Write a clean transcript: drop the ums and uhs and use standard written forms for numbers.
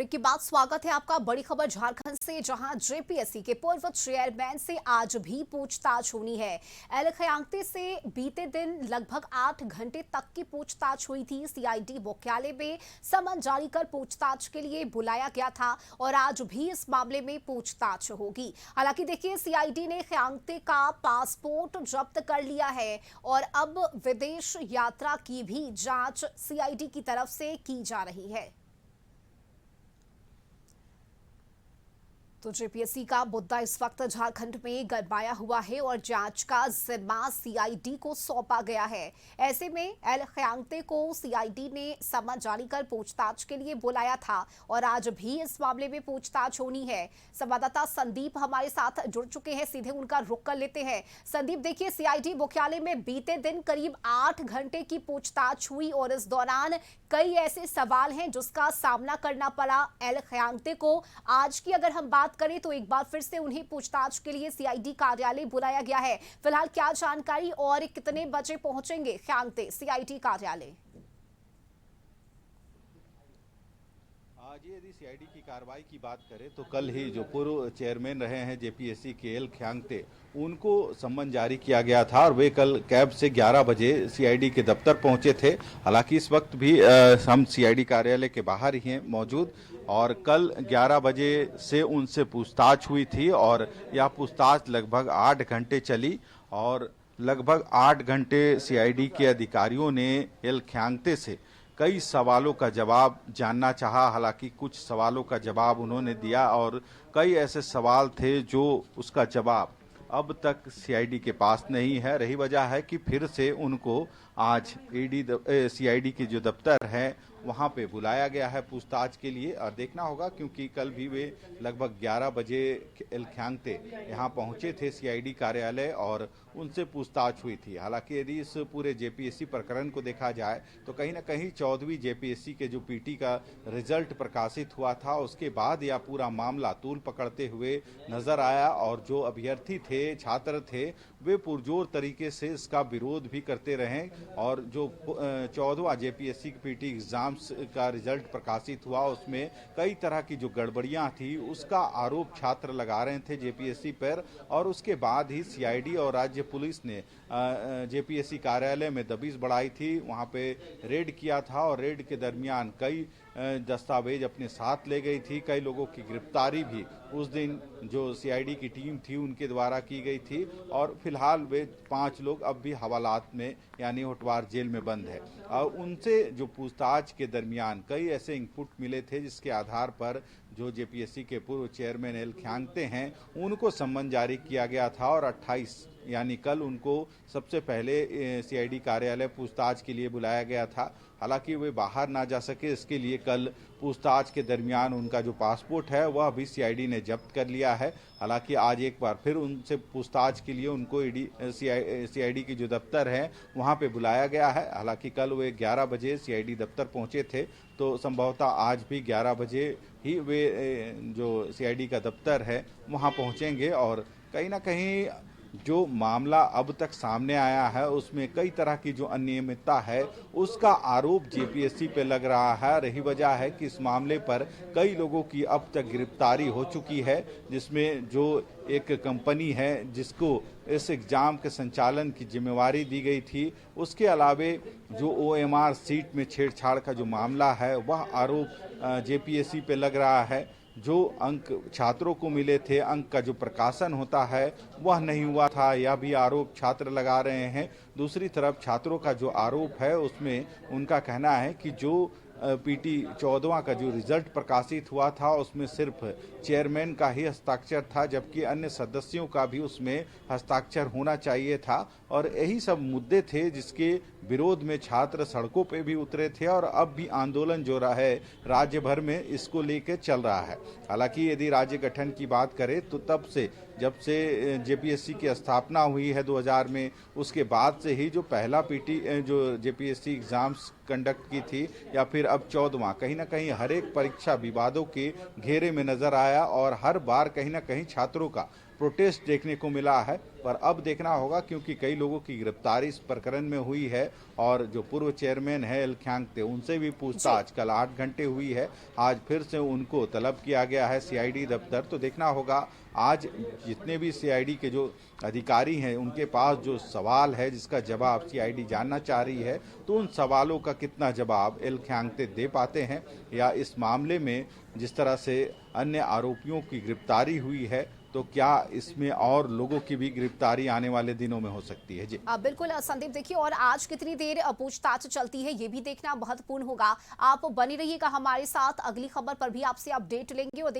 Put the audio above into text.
Break के बाद स्वागत है आपका। बड़ी खबर झारखंड से, जहां जेपीएससी के पूर्व चेयरमैन से आज भी पूछताछ होनी है। एल खयांगते से बीते दिन लगभग 8 घंटे तक की पूछताछ हुई थी। सीआईडी मुख्यालय में समन जारी कर पूछताछ के लिए बुलाया गया था और आज भी इस मामले में पूछताछ होगी। हालांकि देखिए, सीआईडी ने खयांगते का पासपोर्ट जब्त कर लिया है और अब विदेश यात्रा की भी जांच सीआईडी की तरफ से की जा रही है। तो जेपीएससी का मुद्दा इस वक्त झारखंड में गरमाया हुआ है और जांच का जिम्मा सीआईडी को सौंपा गया है। ऐसे में एल खयांगते को सीआईडी ने समन जारी कर पूछताछ के लिए बुलाया था और आज भी इस मामले में पूछताछ होनी है। संवाददाता संदीप हमारे साथ जुड़ चुके हैं, सीधे उनका रुख कर लेते हैं। संदीप, देखिए, सीआईडी मुख्यालय में बीते दिन करीब 8 घंटे की पूछताछ हुई और इस दौरान कई ऐसे सवाल हैं जिसका सामना करना पड़ा एल खयांगते को। आज की अगर हम बात करें तो एक बार फिर से उन्हें पूछताछ के लिए सीआईडी कार्यालय बुलाया गया है। फिलहाल क्या जानकारी और कितने बजे पहुंचेंगे खयांगते सीआईडी कार्यालय? आज यदि सीआईडी की कार्रवाई की बात करें तो कल ही जो पूर्व चेयरमैन रहे हैं जेपीएससी के एल खयांगते, उनको सम्मन जारी किया गया था और वे कल कैब से 11 बजे सीआईडी के दफ्तर पहुंचे थे। हालांकि इस वक्त भी हम सीआईडी कार्यालय के बाहर ही हैं मौजूद और कल 11 बजे से उनसे पूछताछ हुई थी और यह पूछताछ लगभग 8 घंटे चली और लगभग 8 घंटे सीआईडी के अधिकारियों ने एल खयांगते से कई सवालों का जवाब जानना चाहा। हालांकि कुछ सवालों का जवाब उन्होंने दिया और कई ऐसे सवाल थे जो उसका जवाब अब तक सीआईडी के पास नहीं है। रही वजह है कि फिर से उनको आज सीआईडी के जो दफ्तर है वहां पे बुलाया गया है पूछताछ के लिए। और देखना होगा क्योंकि कल भी वे लगभग 11 बजे एल खयांगते यहां पहुंचे थे सीआईडी कार्यालय और उनसे पूछताछ हुई थी। हालांकि यदि इस पूरे जेपीएससी प्रकरण को देखा जाए तो कहीं ना कहीं 14वीं जेपीएससी के जो पीटी का रिजल्ट प्रकाशित हुआ था उसके बाद यह पूरा मामला तूल पकड़ते हुए नजर आया और जो अभ्यर्थी थे, छात्र थे, वे पुरजोर तरीके से इसका विरोध भी करते रहे और जो 14वां जेपीएससी पीटी एग्जाम्स का रिजल्ट प्रकाशित हुआ उसमें कई तरह की जो गड़बड़ियां थी उसका आरोप छात्र लगा रहे थे जेपीएससी पर। और उसके बाद ही सीआईडी और राज्य पुलिस ने जेपीएससी कार्यालय में दबिश बढ़ाई थी, वहां पे रेड किया था और रेड के दरमियान कई दस्तावेज अपने साथ ले गई थी। कई लोगों की गिरफ्तारी भी उस दिन जो सीआईडी की टीम थी उनके द्वारा की गई थी और फिलहाल वे 5 लोग अब भी हवालात में यानी होटवार जेल में बंद है। और उनसे जो पूछताछ के दरमियान कई ऐसे इनपुट मिले थे जिसके आधार पर जो जेपीएससी के पूर्व चेयरमैन एल खयांगते हैं उनको सम्मन जारी किया गया था और 28 यानी कल उनको सबसे पहले सीआईडी कार्यालय पूछताछ के लिए बुलाया गया था। हालांकि वे बाहर ना जा सके, इसके लिए कल पूछताछ के दरमियान उनका जो पासपोर्ट है वह भी सीआईडी ने जब्त कर लिया है। हालांकि आज एक बार फिर उनसे पूछताछ के लिए उनको सीआईडी की जो दफ्तर है वहां पे बुलाया गया है। हालांकि कल वे 11 बजे सीआईडी दफ्तर पहुंचे थे तो संभवतः आज भी 11 बजे ही वे जो सीआईडी का दफ्तर है वहां पहुंचेंगे। और कहीं ना कहीं जो मामला अब तक सामने आया है उसमें कई तरह की जो अनियमितता है उसका आरोप जेपीएससी पे लग रहा है। रही वजह है कि इस मामले पर कई लोगों की अब तक गिरफ्तारी हो चुकी है, जिसमें जो एक कंपनी है जिसको इस एग्जाम के संचालन की जिम्मेवारी दी गई थी, उसके अलावे जो ओएमआर सीट में छेड़छाड़ का जो मामला है वह आरोप जेपीएससी पे लग रहा है। जो अंक छात्रों को मिले थे, अंक का जो प्रकाशन होता है वह नहीं हुआ था, यह भी आरोप छात्र लगा रहे हैं। दूसरी तरफ छात्रों का जो आरोप है उसमें उनका कहना है कि जो पीटी 14वां का जो रिजल्ट प्रकाशित हुआ था उसमें सिर्फ चेयरमैन का ही हस्ताक्षर था, जबकि अन्य सदस्यों का भी उसमें हस्ताक्षर होना चाहिए था। और यही सब मुद्दे थे जिसके विरोध में छात्र सड़कों पे भी उतरे थे और अब भी आंदोलन जो रहा है राज्य भर में इसको लेकर चल रहा है। हालांकि यदि राज्य गठन की बात करें तो तब से जब से जेपीएससी की स्थापना हुई है 2000 में, उसके बाद से ही जो पहला पीटी जो जेपीएससी एग्जाम्स कंडक्ट की थी या फिर अब 14वां, कहीं ना कहीं हर एक परीक्षा विवादों के घेरे में नजर आया और हर बार कहीं ना कहीं छात्रों का प्रोटेस्ट देखने को मिला है। पर अब देखना होगा, क्योंकि कई लोगों की गिरफ्तारी इस प्रकरण में हुई है और जो पूर्व चेयरमैन है एल ख्यांगते, उनसे भी पूछताछ कल 8 घंटे हुई है। आज फिर से उनको तलब किया गया है सीआईडी दफ्तर। तो देखना होगा आज जितने भी सीआईडी के जो अधिकारी हैं उनके पास जो सवाल है जिसका जवाब सीआईडी जानना चाह रही है, तो उन सवालों का कितना जवाब एल ख्यांगते दे पाते हैं, या इस मामले में जिस तरह से अन्य आरोपियों की गिरफ्तारी हुई है तो क्या इसमें और लोगों की भी गिरफ्तारी आने वाले दिनों में हो सकती है। जी बिल्कुल संदीप, देखिए और आज कितनी देर पूछताछ चलती है ये भी देखना महत्वपूर्ण होगा। आप बने रहिएगा हमारे साथ, अगली खबर पर भी आपसे अपडेट लेंगे और